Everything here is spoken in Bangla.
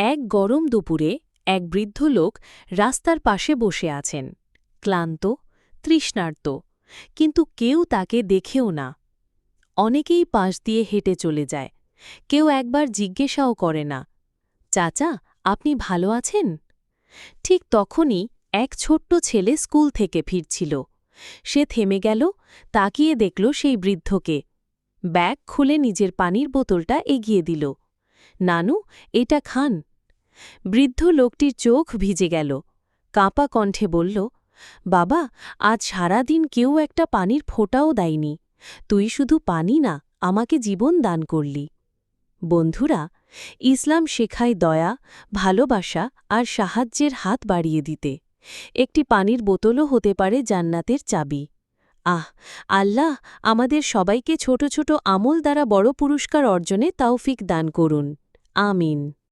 এক গরম দুপুরে এক বৃদ্ধ লোক রাস্তার পাশে বসে আছেন, ক্লান্ত, তৃষ্ণার্ত, কিন্তু কেউ তাকে দেখেও না। অনেকেই পাশ দিয়ে হেঁটে চলে যায়, কেউ একবার জিজ্ঞাসাও করে না, চাচা, আপনি ভালো আছেন? ঠিক তখনই এক ছোট্ট ছেলে স্কুল থেকে ফিরছিল। সে থেমে গেল, তাকিয়ে দেখল সেই বৃদ্ধকে। ব্যাগ খুলে নিজের পানির বোতলটা এগিয়ে দিল। নানু, এটা খান। বৃদ্ধ লোকটির চোখ ভিজে গেল, কাঁপা কণ্ঠে বলল, বাবা, আজ সারা দিন কেউ একটা পানির ফোঁটাও দেয়নি। তুই শুধু পানি না, আমাকে জীবন দান করলি। বন্ধুরা, ইসলাম শেখায় দয়া, ভালোবাসা আর সাহায্যের হাত বাড়িয়ে দিতে। একটি পানির বোতলও হতে পারে জান্নাতের চাবি। আল্লাহ আমাদের সবাইকে ছোট ছোট আমল দ্বারা বড় পুরস্কার অর্জনে তৌফিক দান করুন। আমিন।